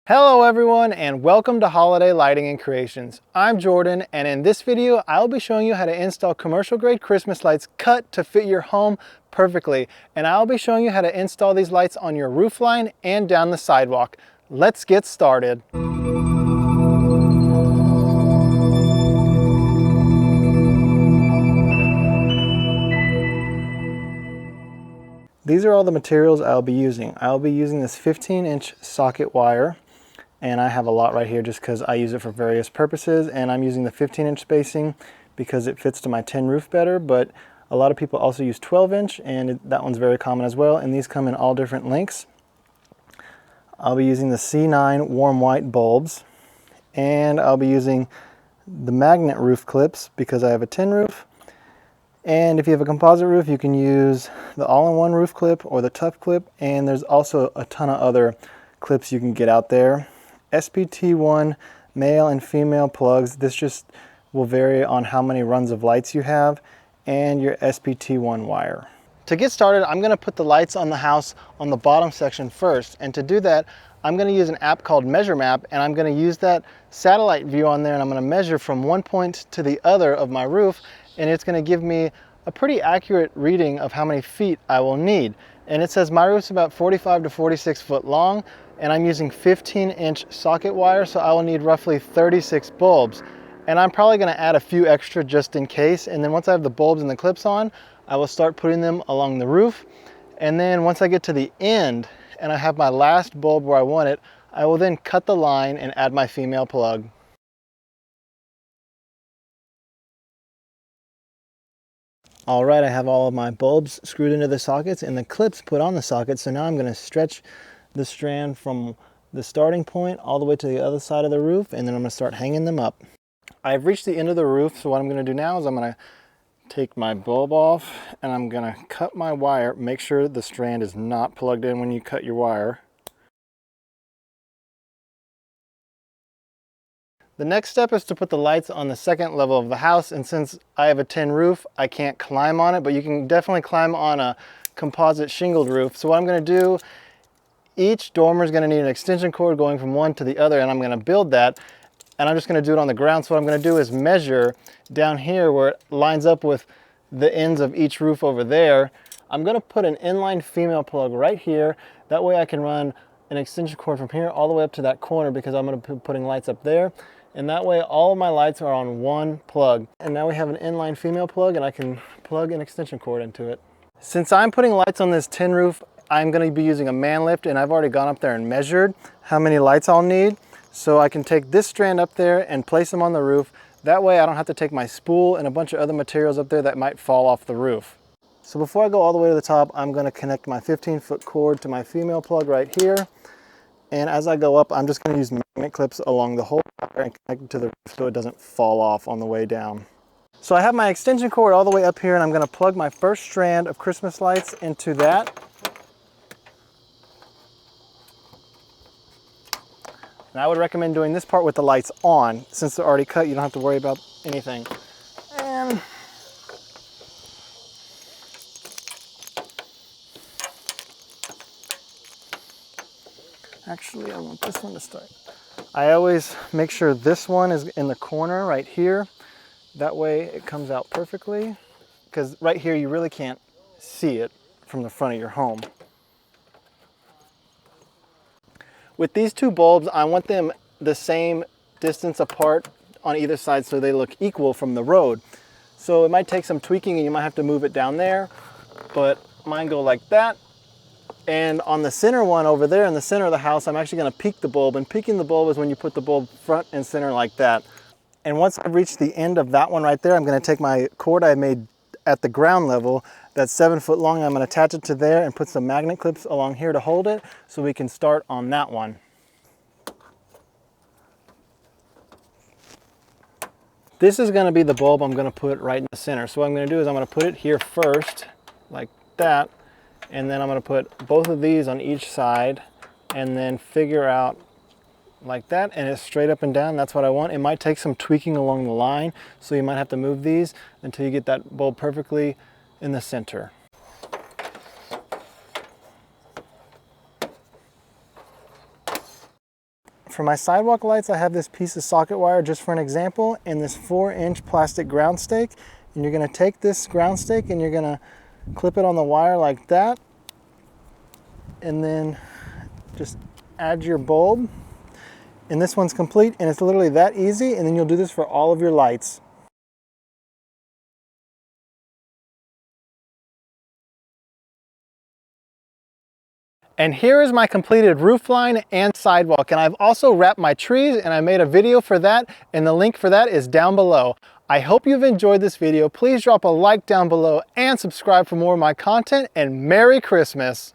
Hello everyone and welcome to Holiday Lighting and Creations. I'm Jordan and in this video I'll be showing you how to install commercial grade Christmas lights cut to fit your home perfectly. And I'll be showing you how to install these lights on your roof line and down the sidewalk. Let's get started. These are all the materials I'll be using. I'll be using this 15-inch socket wire. And I have a lot right here just because I use it for various purposes, and I'm using the 15-inch spacing because it fits to my tin roof better, but a lot of people also use 12-inch and that one's very common as well, and these come in all different lengths. I'll be using the C9 warm white bulbs, and I'll be using the magnet roof clips because I have a tin roof. And if you have a composite roof, you can use the all-in-one roof clip or the tough clip, and there's also a ton of other clips you can get out there. SPT1 male and female plugs. This just will vary on how many runs of lights you have, and your SPT1 wire. To get started, I'm going to put the lights on the house on the bottom section first, and to do that I'm going to use an app called Measure Map, and I'm going to use that satellite view on there, and I'm going to measure from one point to the other of my roof, and it's going to give me a pretty accurate reading of how many feet I will need. And it says my roof's about 45 to 46 foot long, and I'm using 15-inch socket wire, so I will need roughly 36 bulbs. And I'm probably going to add a few extra just in case, and then once I have the bulbs and the clips on, I will start putting them along the roof. And then once I get to the end and I have my last bulb where I want it, I will then cut the line and add my female plug. All right, I have all of my bulbs screwed into the sockets and the clips put on the sockets, so now I'm going to stretch the strand from the starting point all the way to the other side of the roof, and then I'm going to start hanging them up. I've reached the end of the roof, so what I'm going to do now is I'm going to take my bulb off and I'm going to cut my wire. Make sure the strand is not plugged in when you cut your wire. The next step is to put the lights on the second level of the house, and since I have a tin roof, I can't climb on it, but you can definitely climb on a composite shingled roof. So what I'm going to do, each dormer is going to need an extension cord going from one to the other, and I'm going to build that, and I'm just going to do it on the ground. So what I'm going to do is measure down here where it lines up with the ends of each roof over there. I'm going to put an inline female plug right here. That way I can run an extension cord from here all the way up to that corner, because I'm going to be putting lights up there. And that way all of my lights are on one plug. And now we have an inline female plug, and I can plug an extension cord into it. Since I'm putting lights on this tin roof, I'm going to be using a man lift, and I've already gone up there and measured how many lights I'll need. So I can take this strand up there and place them on the roof. That way I don't have to take my spool and a bunch of other materials up there that might fall off the roof. So before I go all the way to the top, I'm going to connect my 15-foot cord to my female plug right here. And as I go up, I'm just going to use magnet clips along the whole wire and connect it to the roof so it doesn't fall off on the way down. So I have my extension cord all the way up here, and I'm going to plug my first strand of Christmas lights into that. And I would recommend doing this part with the lights on. Since they're already cut, you don't have to worry about anything. And actually, I want this one to start. I always make sure this one is in the corner right here. That way it comes out perfectly, because right here you really can't see it from the front of your home. With these two bulbs, I want them the same distance apart on either side so they look equal from the road. So it might take some tweaking and you might have to move it down there, but mine go like that. And on the center one over there in the center of the house, I'm actually going to peak the bulb, and peaking the bulb is when you put the bulb front and center like that. And once I've reached the end of that one right there, I'm going to take my cord I made at the ground level that's 7 foot long. I'm going to attach it to there and put some magnet clips along here to hold it so we can start on that one. This is going to be the bulb I'm going to put right in the center. So what I'm going to do is I'm going to put it here first like that, and then I'm going to put both of these on each side and then figure out like that, and it's straight up and down. That's what I want. It might take some tweaking along the line, so you might have to move these until you get that bulb perfectly in the center. For my sidewalk lights, I have this piece of socket wire just for an example, and this 4-inch plastic ground stake. And you're gonna take this ground stake and you're gonna clip it on the wire like that, and then just add your bulb. And this one's complete, and it's literally that easy, and then you'll do this for all of your lights. And here is my completed roof line and sidewalk. And I've also wrapped my trees, and I made a video for that, and the link for that is down below. I hope you've enjoyed this video. Please drop a like down below and subscribe for more of my content, and Merry Christmas.